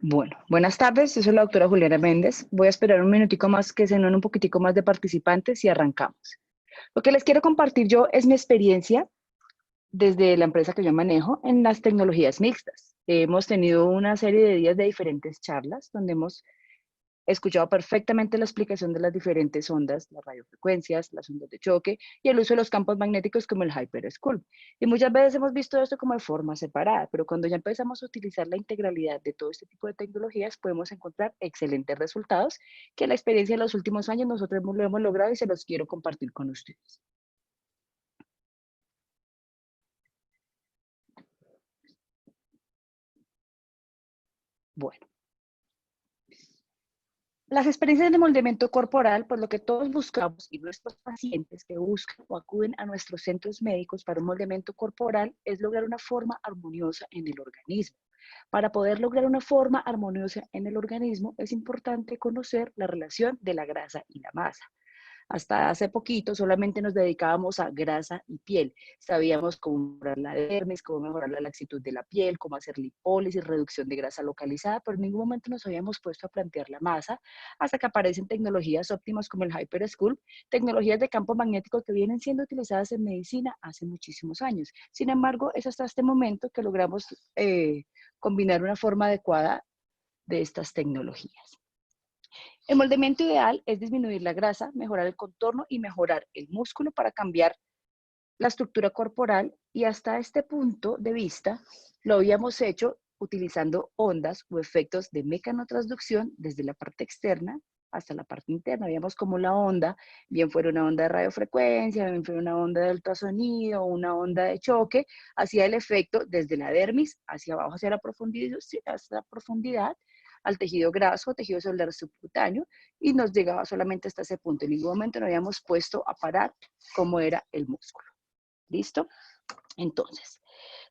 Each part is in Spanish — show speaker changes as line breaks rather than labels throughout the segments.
Bueno, buenas tardes, yo soy la doctora Juliana Méndez. Voy a esperar un minutico más que se den un poquitico más de participantes y arrancamos. Lo que les quiero compartir yo es mi experiencia desde la empresa que yo manejo en las tecnologías mixtas. Hemos tenido una serie de días de diferentes charlas donde hemos escuchado perfectamente la explicación de las diferentes ondas, las radiofrecuencias, las ondas de choque y el uso de los campos magnéticos como el Hypersculp. Y muchas veces hemos visto esto como de forma separada, pero cuando ya empezamos a utilizar la integralidad de todo este tipo de tecnologías, podemos encontrar excelentes resultados que la experiencia de los últimos años nosotros lo hemos logrado y se los quiero compartir con ustedes. Bueno. Las experiencias de moldeamiento corporal, pues lo que todos buscamos y nuestros pacientes que buscan o acuden a nuestros centros médicos para un moldeamiento corporal es lograr una forma armoniosa en el organismo. Para poder lograr una forma armoniosa en el organismo es importante conocer la relación de la grasa y la masa. Hasta hace poquito solamente nos dedicábamos a grasa y piel. Sabíamos cómo mejorar la dermis, cómo mejorar la laxitud de la piel, cómo hacer lipólisis, reducción de grasa localizada, pero en ningún momento nos habíamos puesto a plantear la masa hasta que aparecen tecnologías óptimas como el Hypersculp, tecnologías de campo magnético que vienen siendo utilizadas en medicina hace muchísimos años. Sin embargo, es hasta este momento que logramos combinar una forma adecuada de estas tecnologías. El moldeamiento ideal es disminuir la grasa, mejorar el contorno y mejorar el músculo para cambiar la estructura corporal, y hasta este punto de vista lo habíamos hecho utilizando ondas o efectos de mecanotransducción desde la parte externa hasta la parte interna. Veíamos como la onda, bien fuera una onda de radiofrecuencia, bien fuera una onda de ultrasonido, una onda de choque, hacía el efecto desde la dermis hacia abajo, hacia la profundidad al tejido graso, tejido celular subcutáneo, y nos llegaba solamente hasta ese punto. En ningún momento nos habíamos puesto a parar cómo era el músculo. ¿Listo? Entonces,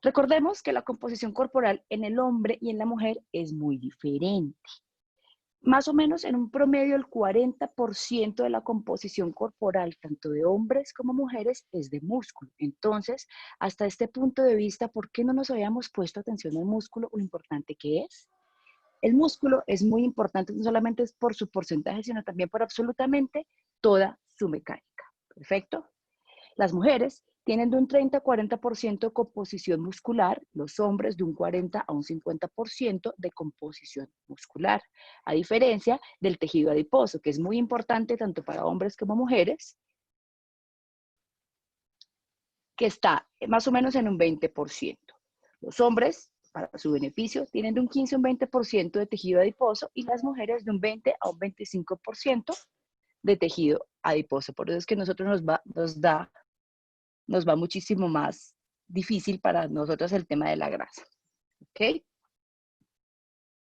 recordemos que la composición corporal en el hombre y en la mujer es muy diferente. Más o menos en un promedio el 40% de la composición corporal, tanto de hombres como mujeres, es de músculo. Entonces, hasta este punto de vista, ¿por qué no nos habíamos puesto atención al músculo, lo importante que es? El músculo es muy importante, no solamente es por su porcentaje, sino también por absolutamente toda su mecánica. ¿Perfecto? Las mujeres tienen de un 30 a 40% de composición muscular, los hombres de un 40 a un 50% de composición muscular, a diferencia del tejido adiposo, que es muy importante tanto para hombres como mujeres, que está más o menos en un 20%. Los hombres, para su beneficio, tienen de un 15 a un 20% de tejido adiposo y las mujeres de un 20 a un 25% de tejido adiposo. Por eso es que nosotros nos va muchísimo más difícil para nosotros el tema de la grasa. ¿Ok?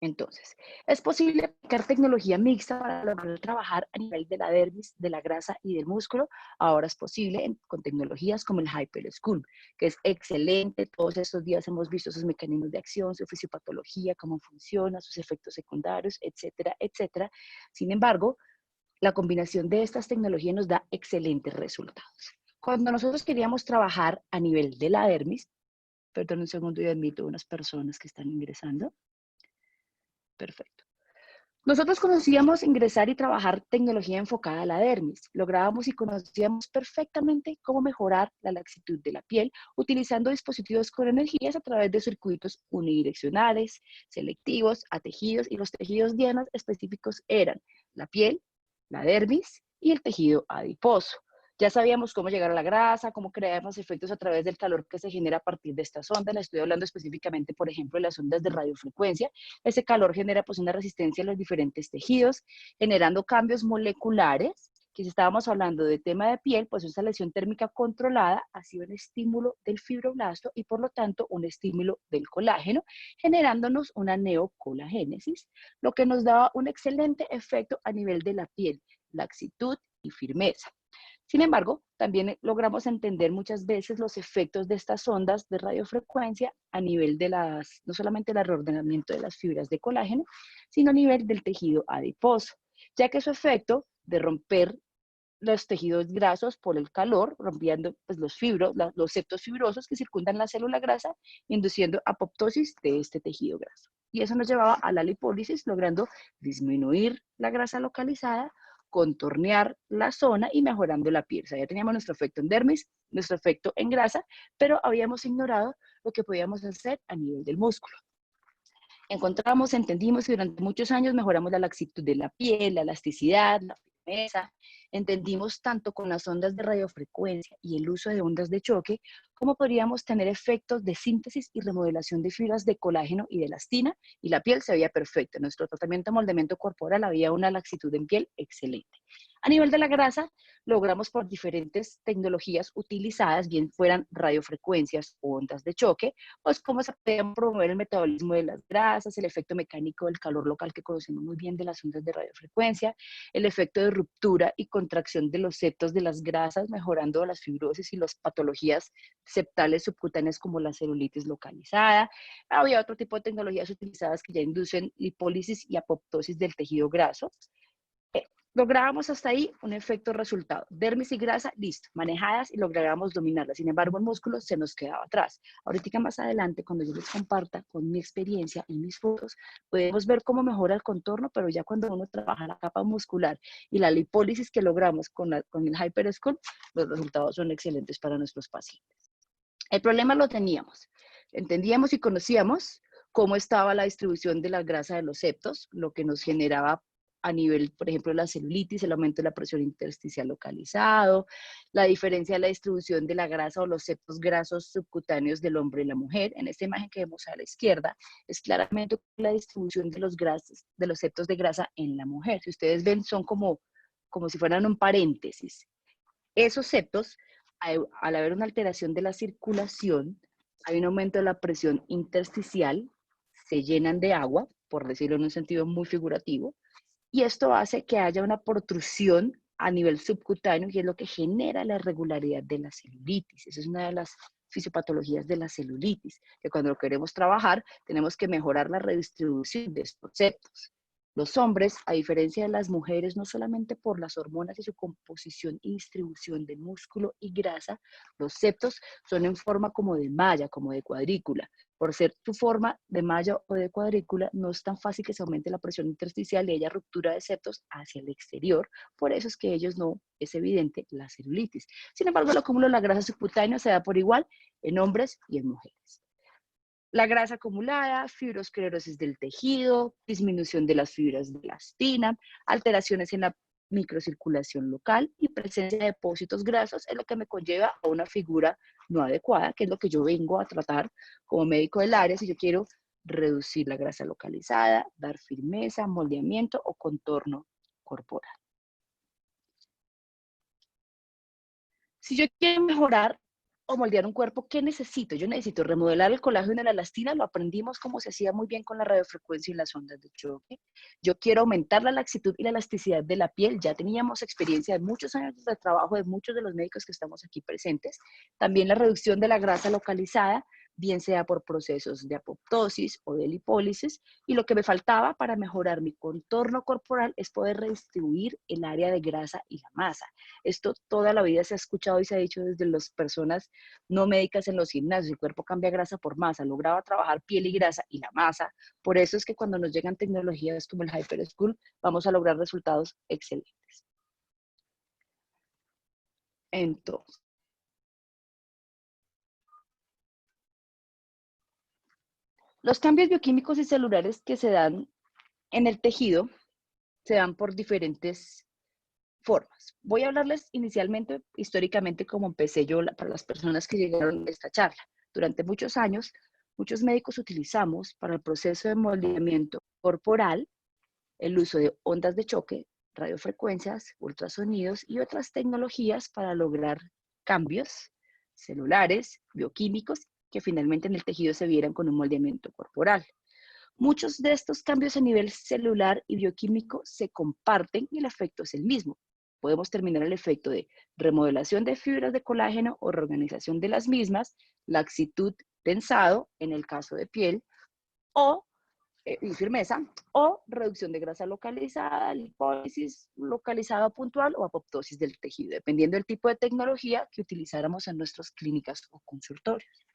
Entonces, es posible aplicar tecnología mixta para lograr trabajar a nivel de la dermis, de la grasa y del músculo. Ahora es posible con tecnologías como el Hypersculp, que es excelente. Todos estos días hemos visto sus mecanismos de acción, su fisiopatología, cómo funciona, sus efectos secundarios, etcétera, etcétera. Sin embargo, la combinación de estas tecnologías nos da excelentes resultados. Cuando nosotros queríamos trabajar a nivel de la dermis, perdón un segundo y admito unas personas que están ingresando. Perfecto. Nosotros conocíamos ingresar y trabajar tecnología enfocada a la dermis. Lográbamos y conocíamos perfectamente cómo mejorar la laxitud de la piel utilizando dispositivos con energías a través de circuitos unidireccionales, selectivos, a tejidos, y los tejidos dianas específicos eran la piel, la dermis y el tejido adiposo. Ya sabíamos cómo llegar a la grasa, cómo crear los efectos a través del calor que se genera a partir de estas ondas. Les estoy hablando específicamente, por ejemplo, de las ondas de radiofrecuencia. Ese calor genera pues una resistencia a los diferentes tejidos, generando cambios moleculares, que si estábamos hablando de tema de piel, pues esa lesión térmica controlada ha sido un estímulo del fibroblasto y por lo tanto un estímulo del colágeno, generándonos una neocolagénesis, lo que nos daba un excelente efecto a nivel de la piel, laxitud y firmeza. Sin embargo, también logramos entender muchas veces los efectos de estas ondas de radiofrecuencia a nivel de no solamente el reordenamiento de las fibras de colágeno, sino a nivel del tejido adiposo, ya que su efecto de romper los tejidos grasos por el calor, rompiendo pues, los septos fibrosos que circundan la célula grasa, induciendo apoptosis de este tejido graso. y eso nos llevaba a la lipólisis, logrando disminuir la grasa localizada, contornear la zona y mejorando la piel. O sea, ya teníamos nuestro efecto en dermis, nuestro efecto en grasa, pero habíamos ignorado lo que podíamos hacer a nivel del músculo. Encontramos, entendimos que durante muchos años mejoramos la laxitud de la piel, la elasticidad, la firmeza. Entendimos tanto con las ondas de radiofrecuencia y el uso de ondas de choque, cómo podríamos tener efectos de síntesis y remodelación de fibras de colágeno y de elastina, y la piel se veía perfecta. En nuestro tratamiento de moldamiento corporal había una laxitud en piel excelente. A nivel de la grasa, logramos por diferentes tecnologías utilizadas, bien fueran radiofrecuencias o ondas de choque, pues cómo se puede promover el metabolismo de las grasas, el efecto mecánico del calor local que conocemos muy bien de las ondas de radiofrecuencia, el efecto de ruptura y contracción de los septos de las grasas, mejorando las fibrosis y las patologías septales subcutáneas como la celulitis localizada. Había otro tipo de tecnologías utilizadas que ya inducen lipólisis y apoptosis del tejido graso. Lográbamos hasta ahí un efecto resultado. Dermis y grasa, listo, manejadas y lográbamos dominarlas. Sin embargo, el músculo se nos quedaba atrás. Ahorita más adelante, cuando yo les comparta con mi experiencia y mis fotos, podemos ver cómo mejora el contorno, pero ya cuando uno trabaja la capa muscular y la lipólisis que logramos con el HyperSculpt, los resultados son excelentes para nuestros pacientes. El problema lo teníamos. Entendíamos y conocíamos cómo estaba la distribución de la grasa de los septos, lo que nos generaba a nivel, por ejemplo, la celulitis, el aumento de la presión intersticial localizado, la diferencia de la distribución de la grasa o los septos grasos subcutáneos del hombre y la mujer. En esta imagen que vemos a la izquierda es claramente la distribución de los septos de grasa en la mujer. Si ustedes ven, son como si fueran un paréntesis. Esos septos, al haber una alteración de la circulación, hay un aumento de la presión intersticial, se llenan de agua, por decirlo en un sentido muy figurativo, y esto hace que haya una protrusión a nivel subcutáneo y es lo que genera la irregularidad de la celulitis. Esa es una de las fisiopatologías de la celulitis, que cuando lo queremos trabajar tenemos que mejorar la redistribución de estos septos. Los hombres, a diferencia de las mujeres, no solamente por las hormonas y su composición y distribución de músculo y grasa, los septos son en forma como de malla, como de cuadrícula. Por ser su forma de malla o de cuadrícula, no es tan fácil que se aumente la presión intersticial y haya ruptura de septos hacia el exterior. Por eso es que ellos no es evidente la celulitis. Sin embargo, el acúmulo de la grasa subcutánea se da por igual en hombres y en mujeres. La grasa acumulada, fibrosclerosis del tejido, disminución de las fibras de elastina, alteraciones en la microcirculación local y presencia de depósitos grasos es lo que me conlleva a una figura no adecuada, que es lo que yo vengo a tratar como médico del área si yo quiero reducir la grasa localizada, dar firmeza, moldeamiento o contorno corporal. Si yo quiero mejorar o moldear un cuerpo, ¿qué necesito? Yo necesito remodelar el colágeno y la elastina, lo aprendimos como se hacía muy bien con la radiofrecuencia y las ondas de choque. Yo quiero aumentar la laxitud y la elasticidad de la piel, ya teníamos experiencia de muchos años de trabajo de muchos de los médicos que estamos aquí presentes. También la reducción de la grasa localizada, bien sea por procesos de apoptosis o de lipólisis, y lo que me faltaba para mejorar mi contorno corporal es poder redistribuir el área de grasa y la masa. Esto toda la vida se ha escuchado y se ha dicho desde las personas no médicas en los gimnasios. El cuerpo cambia grasa por masa, lograba trabajar piel y grasa y la masa. Por eso es que cuando nos llegan tecnologías como el HyperSculpt, vamos a lograr resultados excelentes. Entonces, los cambios bioquímicos y celulares que se dan en el tejido se dan por diferentes formas. Voy a hablarles inicialmente, históricamente, como empecé yo, para las personas que llegaron a esta charla. Durante muchos años, muchos médicos utilizamos para el proceso de moldeamiento corporal el uso de ondas de choque, radiofrecuencias, ultrasonidos y otras tecnologías para lograr cambios celulares, bioquímicos, que finalmente en el tejido se vieran con un moldeamiento corporal. Muchos de estos cambios a nivel celular y bioquímico se comparten y el efecto es el mismo. Podemos terminar el efecto de remodelación de fibras de colágeno o reorganización de las mismas, laxitud, tensado, en el caso de piel, o y firmeza, o reducción de grasa localizada, lipólisis localizada puntual o apoptosis del tejido, dependiendo del tipo de tecnología que utilizáramos en nuestras clínicas o consultorios.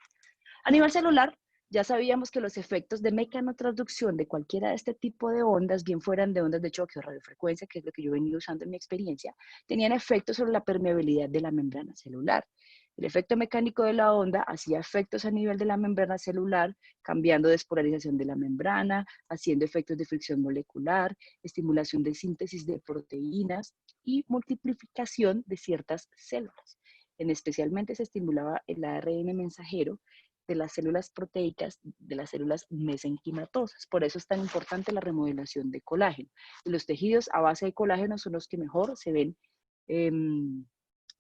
A nivel celular, ya sabíamos que los efectos de mecanotransducción de cualquiera de este tipo de ondas, bien fueran de ondas de choque o radiofrecuencia, que es lo que yo he venido usando en mi experiencia, tenían efectos sobre la permeabilidad de la membrana celular. El efecto mecánico de la onda hacía efectos a nivel de la membrana celular, cambiando despolarización de la membrana, haciendo efectos de fricción molecular, estimulación de síntesis de proteínas y multiplicación de ciertas células. Especialmente se estimulaba el ARN mensajero de las células proteicas, de las células mesenquimatosas. Por eso es tan importante la remodelación de colágeno. Y los tejidos a base de colágeno son los que mejor se ven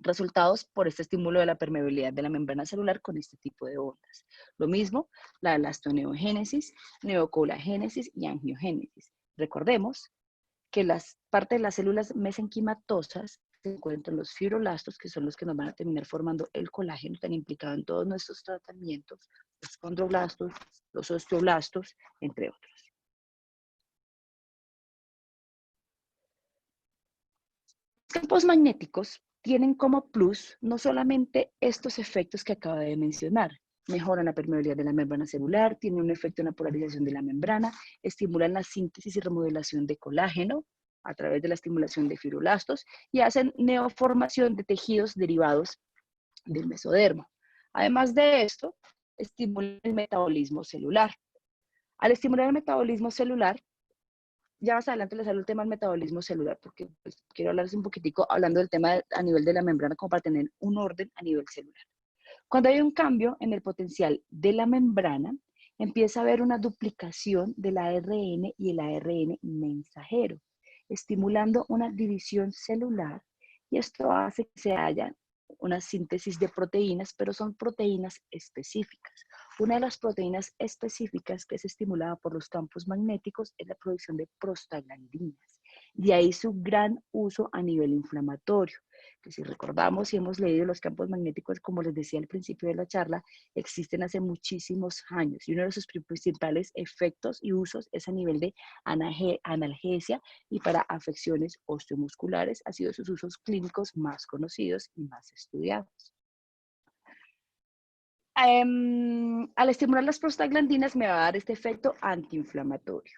resultados por este estímulo de la permeabilidad de la membrana celular con este tipo de ondas. Lo mismo, la elastoneogénesis, neocolagénesis y angiogénesis. Recordemos que las partes de las células mesenquimatosas se encuentran los fibroblastos, que son los que nos van a terminar formando el colágeno, tan implicado en todos nuestros tratamientos, los condroblastos, los osteoblastos, entre otros. Los campos magnéticos tienen como plus no solamente estos efectos que acabo de mencionar, mejoran la permeabilidad de la membrana celular, tienen un efecto en la polarización de la membrana, estimulan la síntesis y remodelación de colágeno a través de la estimulación de fibroblastos y hacen neoformación de tejidos derivados del mesodermo. Además de esto, estimulan el metabolismo celular. Al estimular el metabolismo celular, ya más adelante les hablo el tema del metabolismo celular, porque pues, quiero hablarles un poquitico hablando del tema a nivel de la membrana como para tener un orden a nivel celular. Cuando hay un cambio en el potencial de la membrana, empieza a haber una duplicación del ARN y el ARN mensajero, estimulando una división celular y esto hace que se haya una síntesis de proteínas, pero son proteínas específicas. Una de las proteínas específicas que es estimulada por los campos magnéticos es la producción de prostaglandinas. De ahí su gran uso a nivel inflamatorio, que si recordamos y hemos leído los campos magnéticos, como les decía al principio de la charla, existen hace muchísimos años y uno de sus principales efectos y usos es a nivel de analgesia y para afecciones osteomusculares, ha sido sus usos clínicos más conocidos y más estudiados. Al estimular las prostaglandinas me va a dar este efecto antiinflamatorio.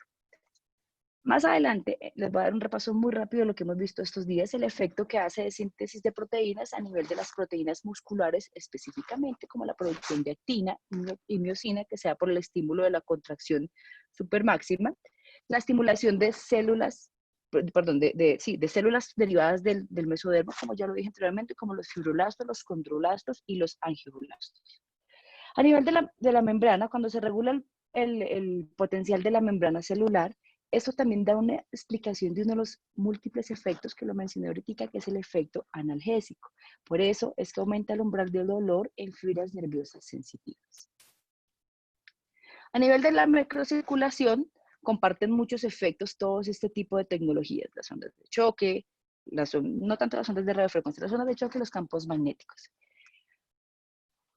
Más adelante les voy a dar un repaso muy rápido de lo que hemos visto estos días, el efecto que hace de síntesis de proteínas a nivel de las proteínas musculares, específicamente como la producción de actina y miosina, que sea por el estímulo de la contracción supermáxima, la estimulación de células, perdón, de células derivadas del mesodermo, como ya lo dije anteriormente, como los fibroblastos, los condroblastos y los angioblastos. A nivel de la membrana, cuando se regula el potencial de la membrana celular, eso también da una explicación de uno de los múltiples efectos que lo mencioné ahorita, que es el efecto analgésico. Por eso es que aumenta el umbral del dolor en fibras nerviosas sensitivas. A nivel de la microcirculación, comparten muchos efectos todos este tipo de tecnologías, las ondas de choque, no tanto las ondas de radiofrecuencia, las ondas de choque y los campos magnéticos.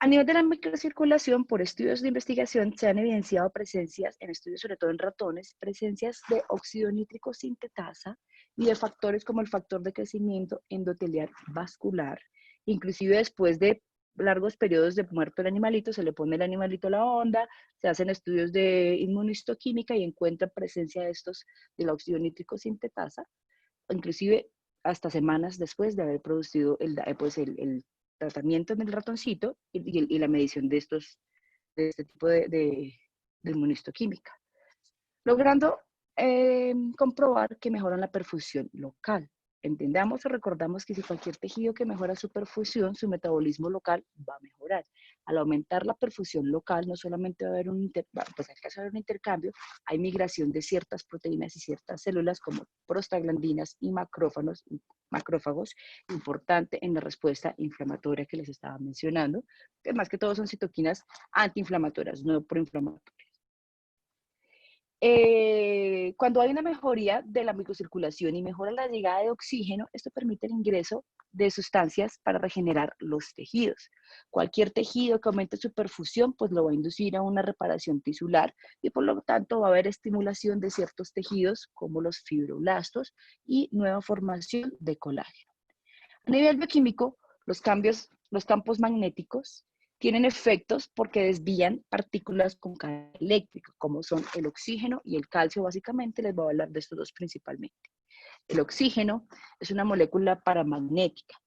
A nivel de la microcirculación, por estudios de investigación, se han evidenciado presencias, en estudios sobre todo en ratones, presencias de óxido nítrico sintetasa y de factores como el factor de crecimiento endotelial vascular. Inclusive después de largos periodos de muerto el animalito, se le pone el animalito a la onda, se hacen estudios de inmunistoquímica y encuentran presencia de estos, del óxido nítrico sintetasa, inclusive hasta semanas después de haber producido el tratamiento en el ratoncito y la medición de este tipo de inmunistoquímica, logrando comprobar que mejoran la perfusión local. Entendamos o recordamos que si cualquier tejido que mejora su perfusión, su metabolismo local va a mejorar. Al aumentar la perfusión local, no solamente va a haber pues hay que hacer un intercambio, hay migración de ciertas proteínas y ciertas células como prostaglandinas y macrófagos, importante en la respuesta inflamatoria que les estaba mencionando, que más que todo son citoquinas antiinflamatorias, no proinflamatorias. Cuando hay una mejoría de la microcirculación y mejora la llegada de oxígeno, esto permite el ingreso de sustancias para regenerar los tejidos. Cualquier tejido que aumente su perfusión, pues lo va a inducir a una reparación tisular y por lo tanto va a haber estimulación de ciertos tejidos como los fibroblastos y nueva formación de colágeno. A nivel bioquímico, los campos magnéticos Tienen efectos porque desvían partículas con carga eléctrica, como son el oxígeno y el calcio. Básicamente les voy a hablar de estos dos principalmente. El oxígeno es una molécula paramagnética.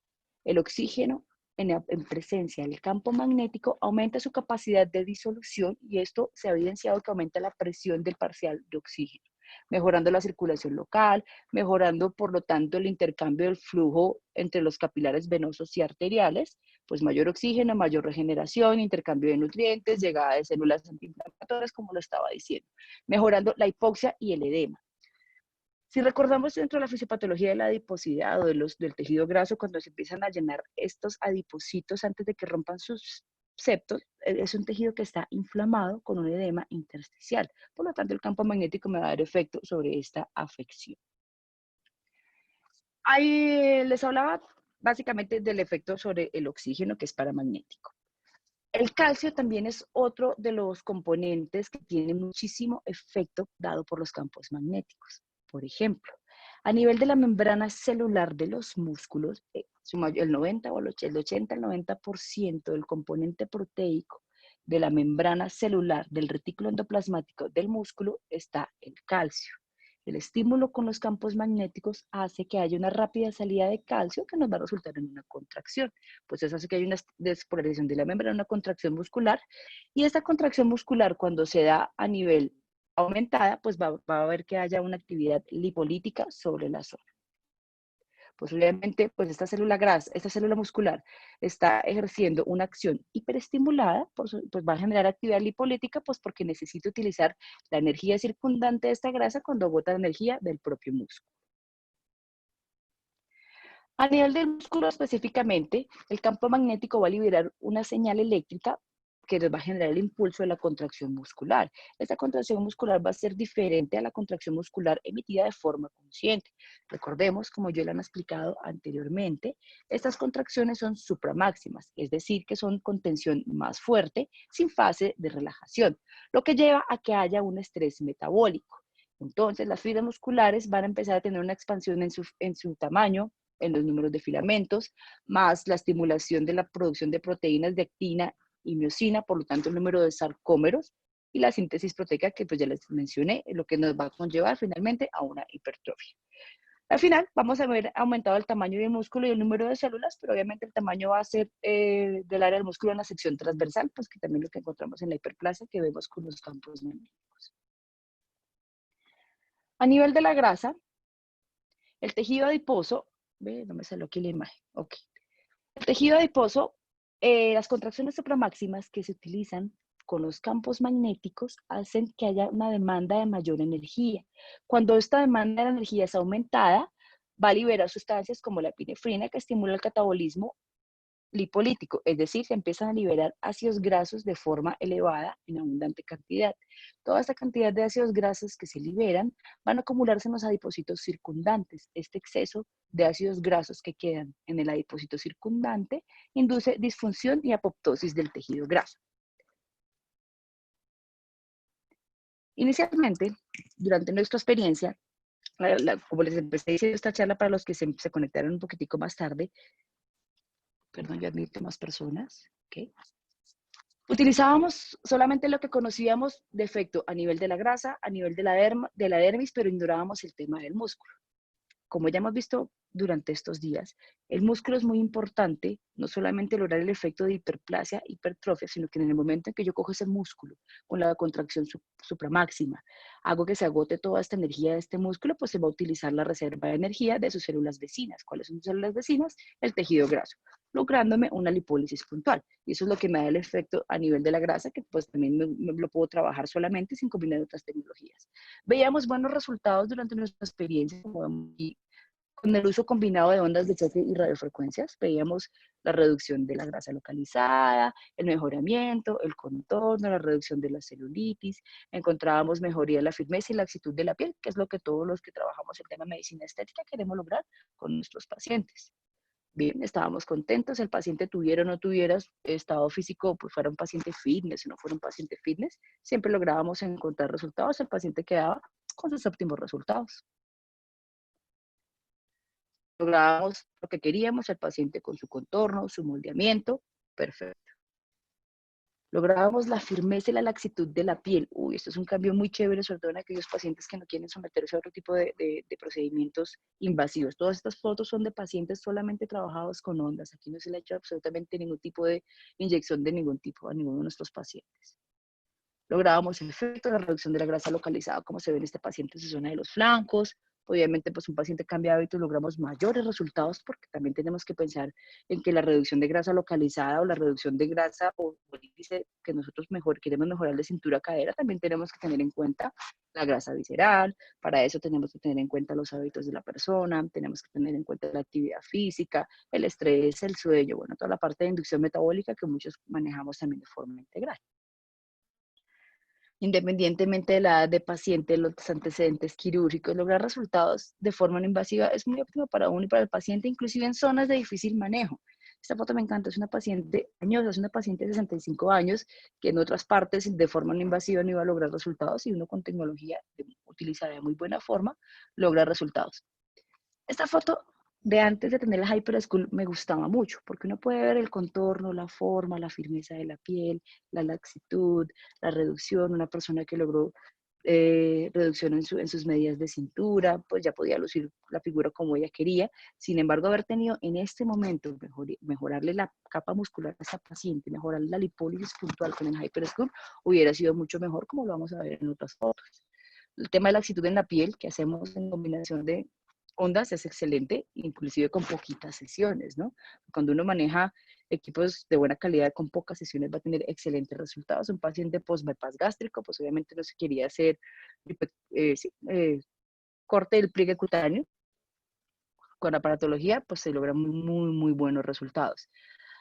El oxígeno, en presencia del campo magnético, aumenta su capacidad de disolución y esto se ha evidenciado que aumenta la presión del parcial de oxígeno, mejorando la circulación local, mejorando, por lo tanto, el intercambio del flujo entre los capilares venosos y arteriales, pues mayor oxígeno, mayor regeneración, intercambio de nutrientes, llegada de células antiinflamatorias, como lo estaba diciendo, mejorando la hipoxia y el edema. Si recordamos dentro de la fisiopatología de la adiposidad o del tejido graso, cuando se empiezan a llenar estos adipocitos antes de que rompan sus septos, es un tejido que está inflamado con un edema intersticial. Por lo tanto, el campo magnético me va a dar efecto sobre esta afección. Ahí les hablaba básicamente del efecto sobre el oxígeno, que es paramagnético. El calcio también es otro de los componentes que tiene muchísimo efecto dado por los campos magnéticos. Por ejemplo, a nivel de la membrana celular de los músculos, el 90 o el 80 al 90% del componente proteico de la membrana celular del retículo endoplasmático del músculo está el calcio. El estímulo con los campos magnéticos hace que haya una rápida salida de calcio que nos va a resultar en una contracción. Pues eso hace que haya una despolarización de la membrana, una contracción muscular. Y esta contracción muscular, cuando se da a nivel aumentada, pues va a haber que haya una actividad lipolítica sobre la zona. Pues obviamente, pues esta célula grasa, esta célula muscular está ejerciendo una acción hiperestimulada, pues va a generar actividad lipolítica, pues porque necesita utilizar la energía circundante de esta grasa cuando agota la energía del propio músculo. A nivel del músculo específicamente, el campo magnético va a liberar una señal eléctrica que les va a generar el impulso de la contracción muscular. Esta contracción muscular va a ser diferente a la contracción muscular emitida de forma consciente. Recordemos, como yo le han explicado anteriormente, estas contracciones son supramáximas, es decir, que son con tensión más fuerte, sin fase de relajación, lo que lleva a que haya un estrés metabólico. Entonces, las fibras musculares van a empezar a tener una expansión en su tamaño, en los números de filamentos, más la estimulación de la producción de proteínas de actina y miosina, por lo tanto el número de sarcómeros y la síntesis proteica que pues ya les mencioné, lo que nos va a conllevar finalmente a una hipertrofia. Al final vamos a ver aumentado el tamaño del músculo y el número de células, pero obviamente el tamaño va a ser del área del músculo en la sección transversal, pues que también lo que encontramos en la hiperplasia que vemos con los campos magnéticos. A nivel de la grasa, el tejido adiposo, no me salió aquí la imagen, ok. El tejido adiposo, las contracciones supramáximas que se utilizan con los campos magnéticos hacen que haya una demanda de mayor energía. Cuando esta demanda de energía es aumentada, va a liberar sustancias como la epinefrina que estimula el catabolismo lipolítico, es decir, se empiezan a liberar ácidos grasos de forma elevada en abundante cantidad. Toda esta cantidad de ácidos grasos que se liberan van a acumularse en los adipocitos circundantes. Este exceso de ácidos grasos que quedan en el adipocito circundante induce disfunción y apoptosis del tejido graso. Inicialmente, durante nuestra experiencia, como les empecé diciendo esta charla para los que se conectaron un poquitico más tarde, perdón, yo admito más personas, ¿ok? Utilizábamos solamente lo que conocíamos de efecto a nivel de la grasa, a nivel de la dermis, pero ignorábamos el tema del músculo. Como ya hemos visto durante estos días, el músculo es muy importante, no solamente lograr el efecto de hiperplasia, hipertrofia, sino que en el momento en que yo cojo ese músculo con la contracción supramáxima, hago que se agote toda esta energía de este músculo, pues se va a utilizar la reserva de energía de sus células vecinas. ¿Cuáles son sus células vecinas? El tejido graso, lográndome una lipólisis puntual. Y eso es lo que me da el efecto a nivel de la grasa, que pues también me lo puedo trabajar solamente sin combinar otras tecnologías. Veíamos buenos resultados durante nuestra experiencia, y con el uso combinado de ondas de choque y radiofrecuencias, veíamos la reducción de la grasa localizada, el mejoramiento, el contorno, la reducción de la celulitis, encontrábamos mejoría en la firmeza y la laxitud de la piel, que es lo que todos los que trabajamos el tema de medicina estética queremos lograr con nuestros pacientes. Bien, estábamos contentos, el paciente tuviera o no tuviera estado físico, pues fuera un paciente fitness o no fuera un paciente fitness, siempre lográbamos encontrar resultados, el paciente quedaba con sus óptimos resultados. Lográbamos lo que queríamos, el paciente con su contorno, su moldeamiento, perfecto. Lográbamos la firmeza y la laxitud de la piel. Uy, esto es un cambio muy chévere, sobre todo en aquellos pacientes que no quieren someterse a otro tipo de procedimientos invasivos. Todas estas fotos son de pacientes solamente trabajados con ondas. Aquí no se le ha hecho absolutamente ningún tipo de inyección de ningún tipo a ninguno de nuestros pacientes. Lográbamos el efecto de la reducción de la grasa localizada, como se ve en este paciente en su zona de los flancos. Obviamente, pues un paciente cambia de hábitos, logramos mayores resultados porque también tenemos que pensar en que la reducción de grasa localizada o la reducción de grasa o el índice que nosotros queremos mejorar de cintura a cadera, también tenemos que tener en cuenta la grasa visceral. Para eso tenemos que tener en cuenta los hábitos de la persona, tenemos que tener en cuenta la actividad física, el estrés, el sueño, bueno, toda la parte de inducción metabólica que muchos manejamos también de forma integral. Independientemente de la edad de paciente, los antecedentes quirúrgicos, lograr resultados de forma no invasiva es muy óptimo para uno y para el paciente, inclusive en zonas de difícil manejo. Esta foto me encanta, es una paciente añosa, es una paciente de 65 años que en otras partes de forma no invasiva no iba a lograr resultados y uno con tecnología utilizada de muy buena forma logra resultados. Esta foto de antes de tener el Hyper School me gustaba mucho, porque uno puede ver el contorno, la forma, la firmeza de la piel, la laxitud, la reducción, una persona que logró reducción en sus medidas de cintura, pues ya podía lucir la figura como ella quería. Sin embargo, haber tenido en este momento mejorarle la capa muscular a esa paciente, mejorarle la lipólisis puntual con el Hyper School, hubiera sido mucho mejor, como lo vamos a ver en otras fotos. El tema de la laxitud en la piel, que hacemos en combinación de ondas, es excelente, inclusive con poquitas sesiones, ¿no? Cuando uno maneja equipos de buena calidad con pocas sesiones va a tener excelentes resultados. Un paciente post-bypass gástrico, pues obviamente no se quería hacer corte del pliegue cutáneo. Con aparatología, pues se logran muy buenos resultados.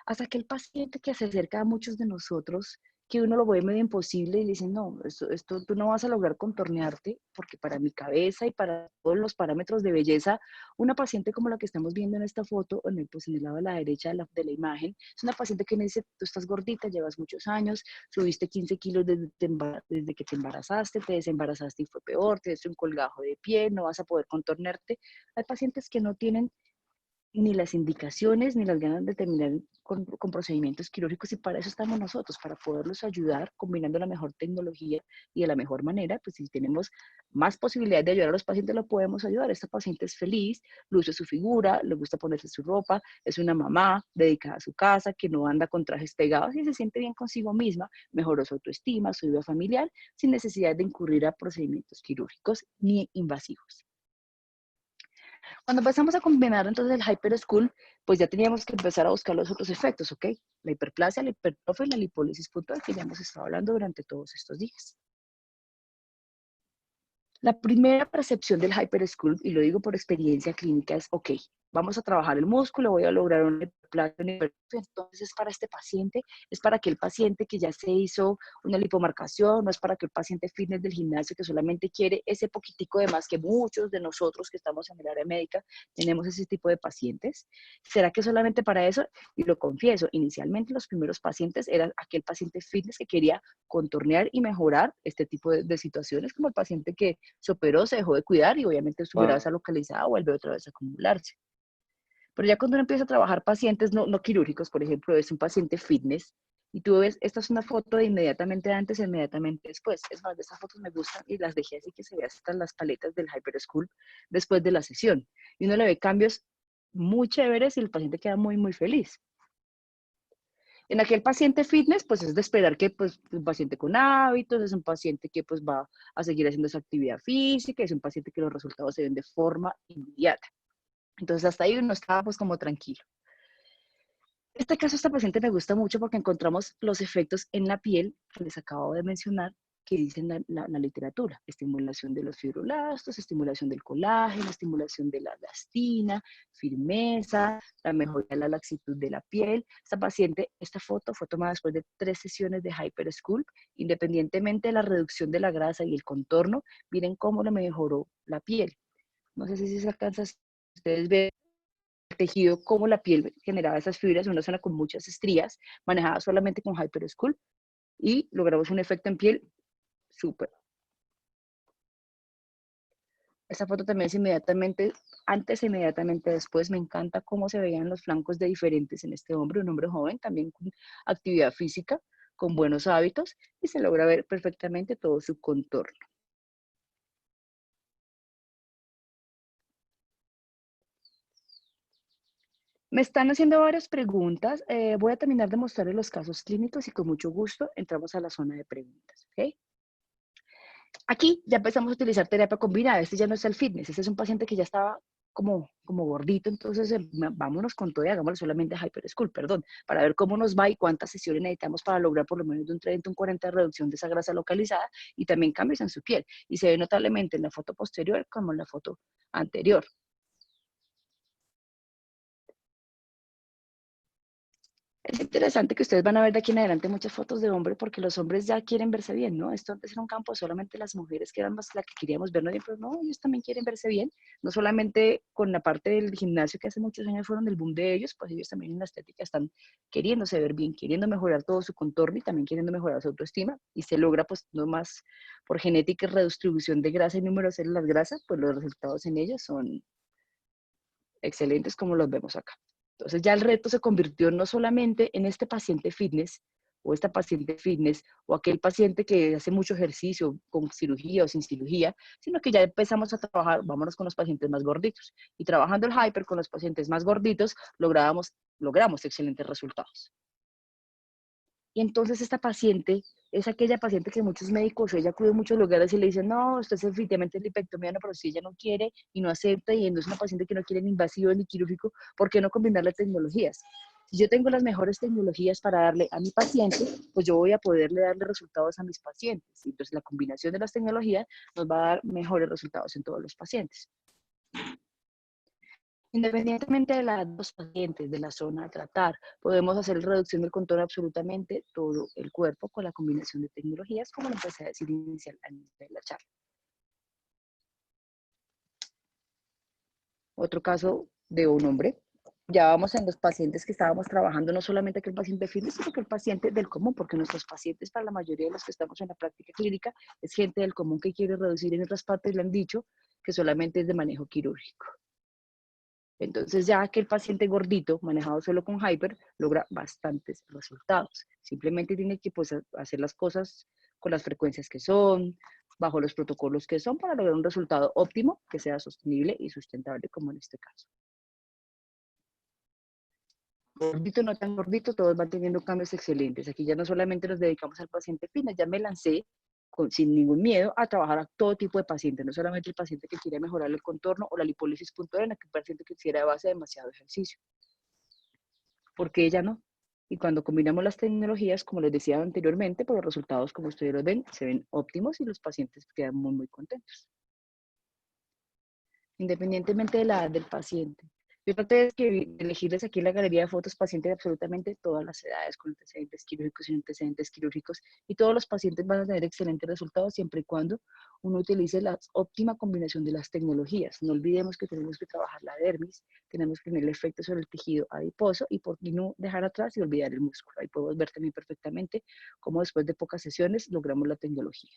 Hasta que el paciente que se acerca a muchos de nosotros, que uno lo ve medio imposible y le dice, no, esto tú no vas a lograr contornearte, porque para mi cabeza y para todos los parámetros de belleza, una paciente como la que estamos viendo en esta foto, pues en el lado de la derecha de la imagen, es una paciente que me dice, tú estás gordita, llevas muchos años, subiste 15 kilos desde que te embarazaste, te desembarazaste y fue peor, te diste un colgajo de pie, no vas a poder contornearte. Hay pacientes que no tienen ni las indicaciones ni las ganas de terminar con procedimientos quirúrgicos y para eso estamos nosotros, para poderlos ayudar combinando la mejor tecnología y de la mejor manera, pues si tenemos más posibilidades de ayudar a los pacientes, lo podemos ayudar. Esta paciente es feliz, luce su figura, le gusta ponerse su ropa, es una mamá dedicada a su casa, que no anda con trajes pegados y se siente bien consigo misma, mejoró su autoestima, su vida familiar, sin necesidad de incurrir a procedimientos quirúrgicos ni invasivos. Cuando empezamos a combinar entonces el Hyper School, pues ya teníamos que empezar a buscar los otros efectos, ¿ok? La hiperplasia, la hipertrofia y la lipólisis puntual que ya hemos estado hablando durante todos estos días. La primera percepción del Hyper School, y lo digo por experiencia clínica, es, ok, vamos a trabajar el músculo, voy a lograr una hiperplasia, entonces es para este paciente, es para aquel paciente que ya se hizo una lipomarcación, no es para aquel paciente fitness del gimnasio que solamente quiere ese poquitico de más, que muchos de nosotros que estamos en el área médica tenemos ese tipo de pacientes. ¿Será que solamente para eso? Y lo confieso, inicialmente los primeros pacientes eran aquel paciente fitness que quería contornear y mejorar este tipo de situaciones, como el paciente que se operó, se dejó de cuidar y obviamente su grasa localizada vuelve otra vez a acumularse. Pero ya cuando uno empieza a trabajar pacientes no quirúrgicos, por ejemplo, es un paciente fitness, y tú ves, esta es una foto de inmediatamente antes e inmediatamente después. Es más, de estas fotos me gustan y las dejé así que se vean hasta las paletas del Hyper School después de la sesión. Y uno le ve cambios muy chéveres y el paciente queda muy feliz. En aquel paciente fitness, pues es de esperar que pues, un paciente con hábitos, es un paciente que pues va a seguir haciendo esa actividad física, es un paciente que los resultados se ven de forma inmediata. Entonces hasta ahí uno estaba pues como tranquilo. En este caso, esta paciente me gusta mucho porque encontramos los efectos en la piel que les acabo de mencionar, que dicen la literatura: estimulación de los fibroblastos, estimulación del colágeno, estimulación de la elastina, firmeza, la mejora de la laxitud de la piel. Esta paciente, esta foto fue tomada después de 3 sesiones de Hyper School, independientemente de la reducción de la grasa y el contorno, miren cómo le mejoró la piel. No sé si se alcanza, ustedes ven tejido, cómo la piel generaba esas fibras, una zona con muchas estrías, manejada solamente con Hyper School, y logramos un efecto en piel súper. Esta foto también es inmediatamente antes e inmediatamente después. Me encanta cómo se veían los flancos de diferentes en este hombre, un hombre joven, también con actividad física, con buenos hábitos y se logra ver perfectamente todo su contorno. Me están haciendo varias preguntas. Voy a terminar de mostrarles los casos clínicos y con mucho gusto entramos a la zona de preguntas. ¿Okay? Aquí ya empezamos a utilizar terapia combinada. Este ya no es el fitness. Este es un paciente que ya estaba como gordito. Entonces, vámonos con todo y hagámoslo solamente Hyper School, perdón, para ver cómo nos va y cuántas sesiones necesitamos para lograr por lo menos de un 30, un 40 de reducción de esa grasa localizada y también cambios en su piel. Y se ve notablemente en la foto posterior como en la foto anterior. Es interesante que ustedes van a ver de aquí en adelante muchas fotos de hombre porque los hombres ya quieren verse bien, ¿no? Esto antes era un campo solamente las mujeres que eran más las que queríamos vernos bien, pero no, ellos también quieren verse bien, no solamente con la parte del gimnasio que hace muchos años fueron el boom de ellos, pues ellos también en la estética están queriéndose ver bien, queriendo mejorar todo su contorno y también queriendo mejorar su autoestima y se logra pues no más por genética y redistribución de grasa y número de células grasas, pues los resultados en ellos son excelentes como los vemos acá. Entonces ya el reto se convirtió no solamente en este paciente fitness o esta paciente fitness o aquel paciente que hace mucho ejercicio con cirugía o sin cirugía, sino que ya empezamos a trabajar, vámonos con los pacientes más gorditos. Y trabajando el hyper con los pacientes más gorditos, logramos excelentes resultados. Y entonces esta paciente es aquella paciente que muchos médicos, ella acude a muchos lugares y le dicen, no, usted es efectivamente lipectomía, no, pero si ella no quiere y no acepta y no es una paciente que no quiere ni invasivo ni quirúrgico, ¿por qué no combinar las tecnologías? Si yo tengo las mejores tecnologías para darle a mi paciente, pues yo voy a poderle darle resultados a mis pacientes. Entonces la combinación de las tecnologías nos va a dar mejores resultados en todos los pacientes. Independientemente de la edad de los pacientes, de la zona a tratar, podemos hacer reducción del contorno absolutamente todo el cuerpo con la combinación de tecnologías, como lo empecé a decir inicial al inicio de la charla. Otro caso de un hombre. Ya vamos en los pacientes que estábamos trabajando, no solamente que el paciente fitness, sino que el paciente del común, porque nuestros pacientes, para la mayoría de los que estamos en la práctica clínica, es gente del común que quiere reducir. En otras partes le han dicho que solamente es de manejo quirúrgico. Entonces ya que el paciente gordito, manejado solo con Hyper, logra bastantes resultados. Simplemente tiene que pues, hacer las cosas con las frecuencias que son, bajo los protocolos que son, para lograr un resultado óptimo que sea sostenible y sustentable, como en este caso. Gordito, no tan gordito, todos van teniendo cambios excelentes. Aquí ya no solamente nos dedicamos al paciente fitness, ya me lancé sin ningún miedo a trabajar a todo tipo de pacientes, no solamente el paciente que quiere mejorar el contorno o la lipólisis puntual, que el paciente que quiera a base de demasiado ejercicio. Porque ella no. Y cuando combinamos las tecnologías, como les decía anteriormente, pues los resultados, como ustedes los ven, se ven óptimos y los pacientes quedan muy, muy contentos. Independientemente de la edad del paciente. Yo traté de elegirles aquí en la galería de fotos pacientes de absolutamente todas las edades, con antecedentes quirúrgicos y sin antecedentes quirúrgicos, y todos los pacientes van a tener excelentes resultados siempre y cuando uno utilice la óptima combinación de las tecnologías. No olvidemos que tenemos que trabajar la dermis, tenemos que tener el efecto sobre el tejido adiposo y por no dejar atrás y olvidar el músculo. Ahí podemos ver también perfectamente cómo después de pocas sesiones logramos la tecnología.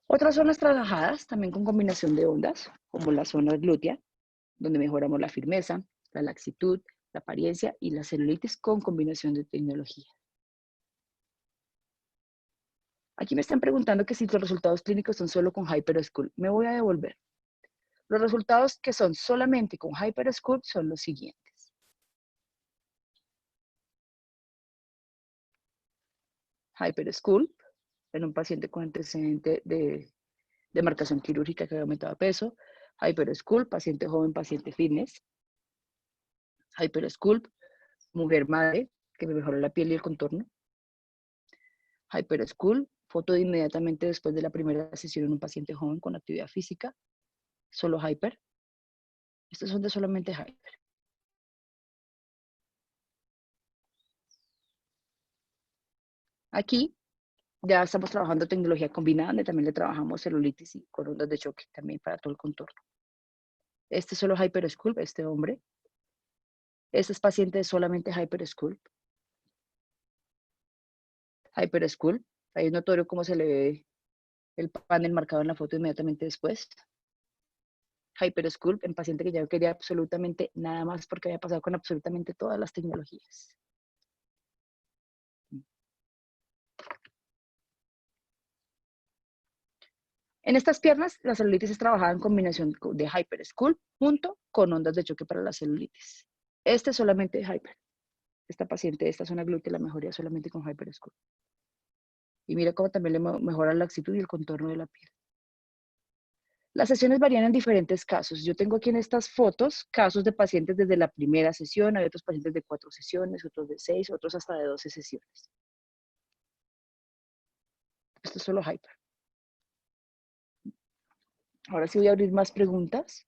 Otras zonas trabajadas también con combinación de ondas, como la zona glútea, donde mejoramos la firmeza, la laxitud, la apariencia y la celulitis con combinación de tecnología. Aquí me están preguntando que si los resultados clínicos son solo con HyperSculpt. Me voy a devolver. Los resultados que son solamente con HyperSculpt son los siguientes. HyperSculpt en un paciente con antecedente de marcación quirúrgica que había aumentado peso. HyperSculpt, paciente joven, paciente fitness. HyperSculpt, mujer madre, que me mejoró la piel y el contorno. HyperSculpt, foto de inmediatamente después de la primera sesión en un paciente joven con actividad física, solo Hyper. Estos son de solamente Hyper. Aquí ya estamos trabajando tecnología combinada, donde también le trabajamos celulitis y con ondas de choque también para todo el contorno. Este es solo HyperSculpt, este hombre. Este es paciente de solamente HyperSculpt. HyperSculpt. Ahí es notorio cómo se le ve el panel marcado en la foto inmediatamente después. Hypersculpt en paciente que ya no quería absolutamente nada más porque había pasado con absolutamente todas las tecnologías. En estas piernas, la celulitis es trabajada en combinación de Hypersculpt junto con ondas de choque para la celulitis. Este es solamente de Hyper. Esta paciente de esta zona glútea la mejoría solamente con Hypersculpt. Y mira cómo también le mejora la laxitud y el contorno de la piel. Las sesiones varían en diferentes casos. Yo tengo aquí en estas fotos casos de pacientes desde la primera sesión, hay otros pacientes de 4 sesiones, otros de 6, otros hasta de 12 sesiones. Esto es solo Hyper. Ahora sí voy a abrir más preguntas.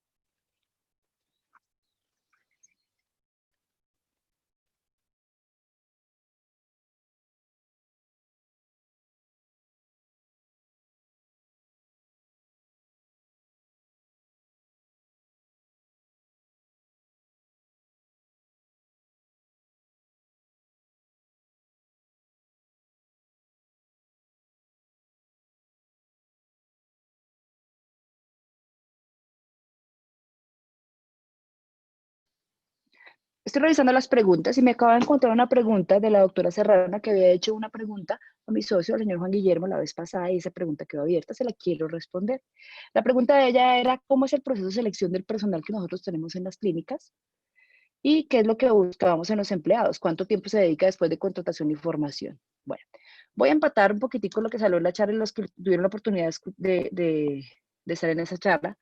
Estoy revisando las preguntas y me acabo de encontrar una pregunta de la doctora Serrana que había hecho una pregunta a mi socio, el señor Juan Guillermo, la vez pasada y esa pregunta quedó abierta, se la quiero responder. La pregunta de ella era cómo es el proceso de selección del personal que nosotros tenemos en las clínicas y qué es lo que buscábamos en los empleados, cuánto tiempo se dedica después de contratación y formación. Bueno, voy a empatar un poquitico lo que salió en la charla y los que tuvieron la oportunidad de estar en esa charla.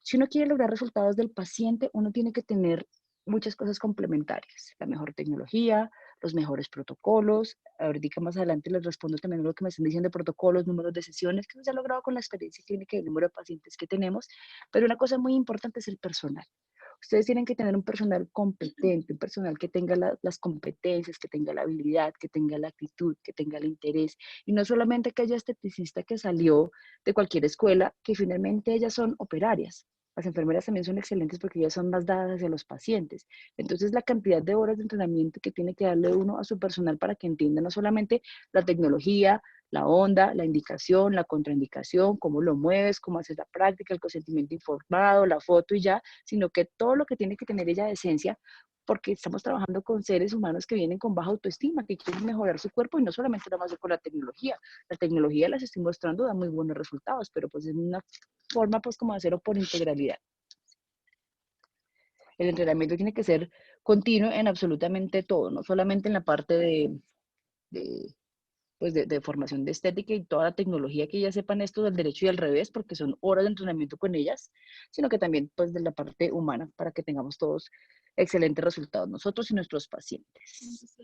Si uno quiere lograr resultados del paciente, uno tiene que tener muchas cosas complementarias, la mejor tecnología, los mejores protocolos. Ahorita más adelante les respondo también lo que me están diciendo de protocolos, números de sesiones, que se ha logrado con la experiencia clínica y el número de pacientes que tenemos, pero una cosa muy importante es el personal. Ustedes tienen que tener un personal competente, un personal que tenga las competencias, que tenga la habilidad, que tenga la actitud, que tenga el interés, y no solamente aquella esteticista que salió de cualquier escuela, que finalmente ellas son operarias. Las enfermeras también son excelentes porque ellas son más dadas hacia los pacientes. Entonces, la cantidad de horas de entrenamiento que tiene que darle uno a su personal para que entienda no solamente la tecnología, la onda, la indicación, la contraindicación, cómo lo mueves, cómo haces la práctica, el consentimiento informado, la foto y ya, sino que todo lo que tiene que tener ella de esencia, porque estamos trabajando con seres humanos que vienen con baja autoestima, que quieren mejorar su cuerpo y no solamente nada más con la tecnología. La tecnología las estoy mostrando, da muy buenos resultados, pero pues es una forma pues como de hacerlo por integralidad. El entrenamiento tiene que ser continuo en absolutamente todo, no solamente en la parte de pues de formación de estética y toda la tecnología que ellas sepan esto del derecho y al revés, porque son horas de entrenamiento con ellas, sino que también pues de la parte humana para que tengamos todos excelentes resultados, nosotros y nuestros pacientes.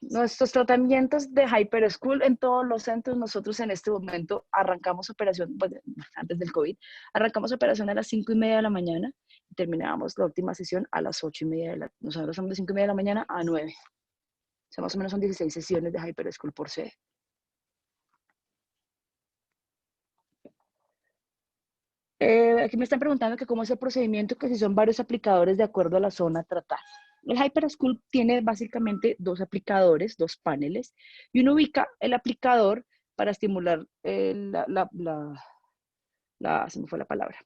Nuestros tratamientos de Hyper School en todos los centros, nosotros en este momento arrancamos operación, bueno, antes del COVID, arrancamos operación a las 5:30 de la mañana y terminábamos la última sesión a las 8:30 de la, nosotros somos de 5:30 de la mañana a 9. O sea, más o menos son 16 sesiones de Hyper School por sede. Aquí me están preguntando que cómo es el procedimiento, que si son varios aplicadores de acuerdo a la zona tratada. El Hypersculpt tiene básicamente dos aplicadores, dos paneles, y uno ubica el aplicador para estimular se me fue la palabra,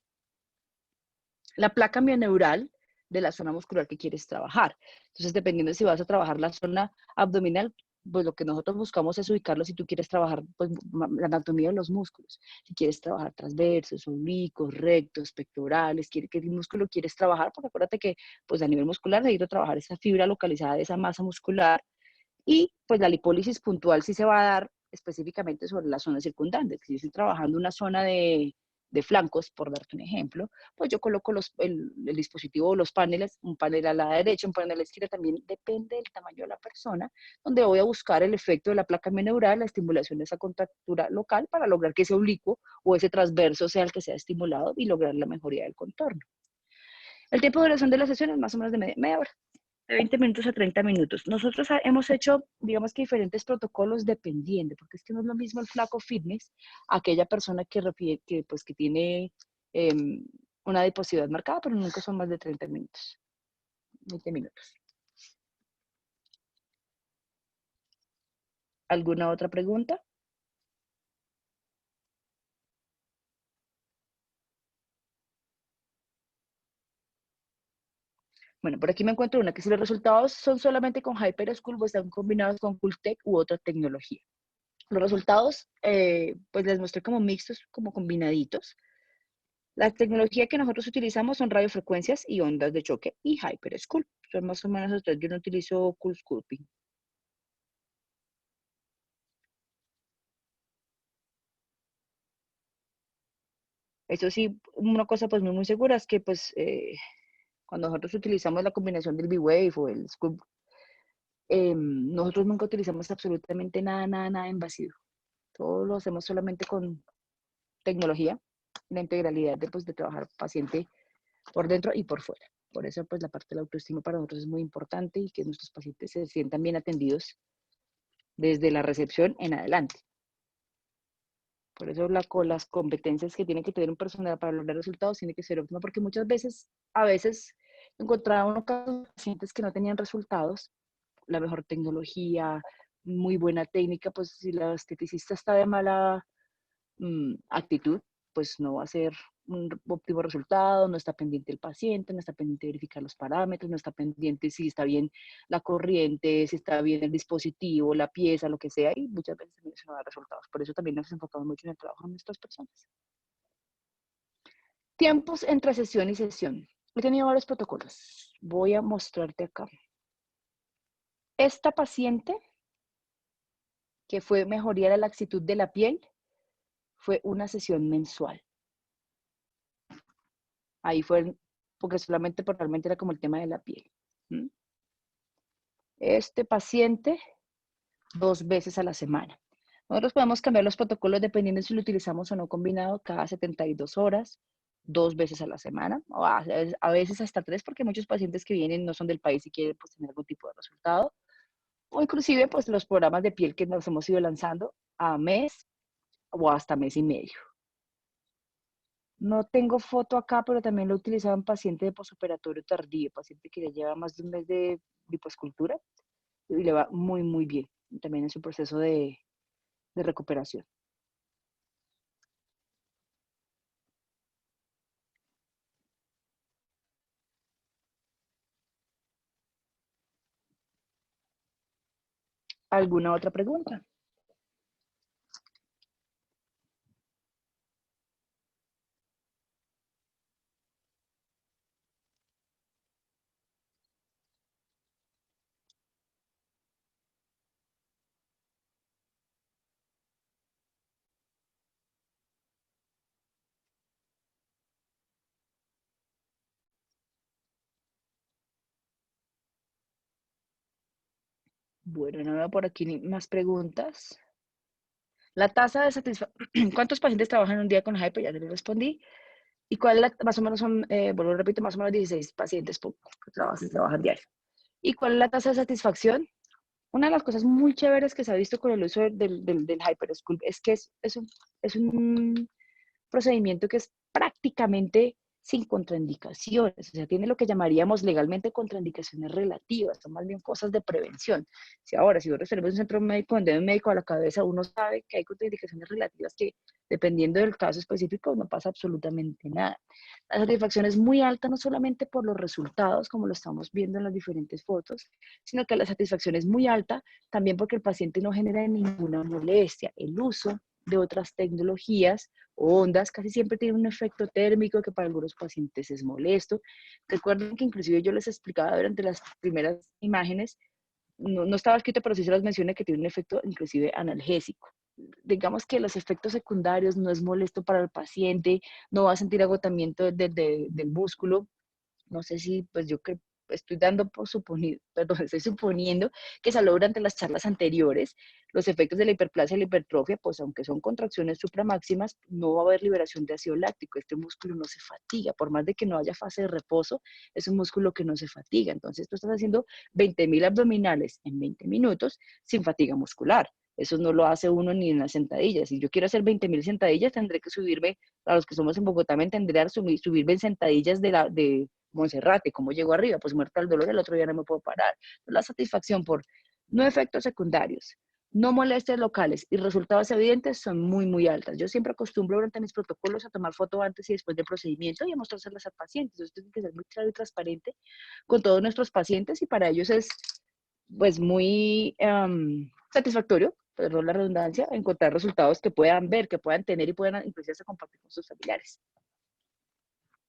la placa mioneural de la zona muscular que quieres trabajar. Entonces, dependiendo de si vas a trabajar la zona abdominal, pues lo que nosotros buscamos es ubicarlo si tú quieres trabajar pues, la anatomía de los músculos. Si quieres trabajar transversos, oblicuos, rectos, pectorales, qué músculo quieres trabajar, porque acuérdate que pues a nivel muscular necesito trabajar esa fibra localizada de esa masa muscular y pues la lipólisis puntual sí se va a dar específicamente sobre la zona circundante. Si yo estoy trabajando una zona de flancos, por darte un ejemplo, pues yo coloco el dispositivo o los paneles, un panel a la derecha, un panel a la izquierda, también depende del tamaño de la persona, donde voy a buscar el efecto de la placa neural, la estimulación de esa contractura local para lograr que ese oblicuo o ese transverso sea el que sea estimulado y lograr la mejoría del contorno. El tiempo de duración de la sesión es más o menos de media hora, de 20 minutos a 30 minutos. Nosotros hemos hecho, digamos que diferentes protocolos dependiendo, porque es que no es lo mismo el flaco fitness, aquella persona pues, que tiene eh, una adiposidad marcada, pero nunca son más de 30 minutos, 20 minutos. ¿Alguna otra pregunta? Bueno, por aquí me encuentro una que si los resultados son solamente con HyperSchool o están combinados con Fulltech u otra tecnología. Los resultados, pues les mostré como mixtos, como combinaditos. La tecnología que nosotros utilizamos son radiofrecuencias y ondas de choque y HyperSchool. Son más o menos los tres. Yo no utilizo CoolSculpting. Eso sí, una cosa pues muy segura es que pues cuando nosotros utilizamos la combinación del B-Wave o el Sculpt, nosotros nunca utilizamos absolutamente nada invasivo. Todo lo hacemos solamente con tecnología, la integralidad de, pues, de trabajar paciente por dentro y por fuera. Por eso pues la parte de la autoestima para nosotros es muy importante y que nuestros pacientes se sientan bien atendidos desde la recepción en adelante. Por eso con las competencias que tiene que tener un personal para lograr resultados tiene que ser óptima, porque muchas veces, a veces, encontraba unos casos de pacientes que no tenían resultados, la mejor tecnología, muy buena técnica, pues si la esteticista está de mala actitud, pues no va a ser un óptimo resultado, no está pendiente el paciente, no está pendiente de verificar los parámetros, no está pendiente si está bien la corriente, si está bien el dispositivo, la pieza, lo que sea, y muchas veces también eso no da resultados. Por eso también nos enfocamos mucho en el trabajo de nuestras personas. Tiempos entre sesión y sesión. He tenido varios protocolos. Voy a mostrarte acá. Esta paciente, que fue mejoría de la laxitud de la piel, fue una sesión mensual. Ahí fue, porque solamente realmente era como el tema de la piel. Este paciente 2 veces a la semana. Nosotros podemos cambiar los protocolos dependiendo si lo utilizamos o no combinado cada 72 horas, 2 veces a la semana, o a veces hasta 3, porque muchos pacientes que vienen no son del país y quieren pues, tener algún tipo de resultado. O inclusive pues los programas de piel que nos hemos ido lanzando a mes o hasta mes y medio. No tengo foto acá, pero también lo he utilizado en paciente de posoperatorio tardío, paciente que ya lleva más de un mes de lipoescultura y le va muy bien. También en su proceso de recuperación. ¿Alguna otra pregunta? Bueno, no veo por aquí más preguntas. La tasa de satisfacción, ¿cuántos pacientes trabajan un día con Hyper? Ya te lo respondí. ¿Y cuál es más o menos son, vuelvo a repito, más o menos 16 pacientes que trabajan diario? ¿Y cuál es la tasa de satisfacción? Una de las cosas muy chéveres que se ha visto con el uso del HyperSculpt es que es un procedimiento que es prácticamente sin contraindicaciones, o sea, tiene lo que llamaríamos legalmente contraindicaciones relativas, son más bien cosas de prevención. Si ahora, si nosotros tenemos un centro médico donde hay un médico a la cabeza, uno sabe que hay contraindicaciones relativas que, dependiendo del caso específico, no pasa absolutamente nada. La satisfacción es muy alta, no solamente por los resultados, como lo estamos viendo en las diferentes fotos, sino que la satisfacción es muy alta también porque el paciente no genera ninguna molestia. El uso de otras tecnologías o ondas casi siempre tiene un efecto térmico que para algunos pacientes es molesto. Recuerden que inclusive yo les explicaba durante las primeras imágenes, no estaba escrito, pero sí se las mencioné que tiene un efecto inclusive analgésico. Digamos que los efectos secundarios no es molesto para el paciente, no va a sentir agotamiento del músculo. No sé si, pues yo que estoy dando por suponido, perdón, estoy suponiendo que se habló durante las charlas anteriores, los efectos de la hiperplasia y la hipertrofia, pues aunque son contracciones supramáximas, no va a haber liberación de ácido láctico, este músculo no se fatiga, por más de que no haya fase de reposo, es un músculo que no se fatiga, entonces tú estás haciendo 20.000 abdominales en 20 minutos sin fatiga muscular. Eso no lo hace uno ni en las sentadillas. Si yo quiero hacer 20.000 sentadillas, tendré que subirme, a los que somos en Bogotá, me tendré que subirme en sentadillas de Monserrate, ¿cómo llego arriba? Pues muerta al dolor, el otro día no me puedo parar. La satisfacción por no efectos secundarios, no molestias locales y resultados evidentes son muy, muy altas. Yo siempre acostumbro durante mis protocolos a tomar foto antes y después del procedimiento y a mostrárselas al paciente. Entonces, tiene que ser muy claro y transparente con todos nuestros pacientes y para ellos es pues muy satisfactorio, perdón la redundancia, encontrar resultados que puedan ver, que puedan tener y puedan incluso hasta compartir con sus familiares.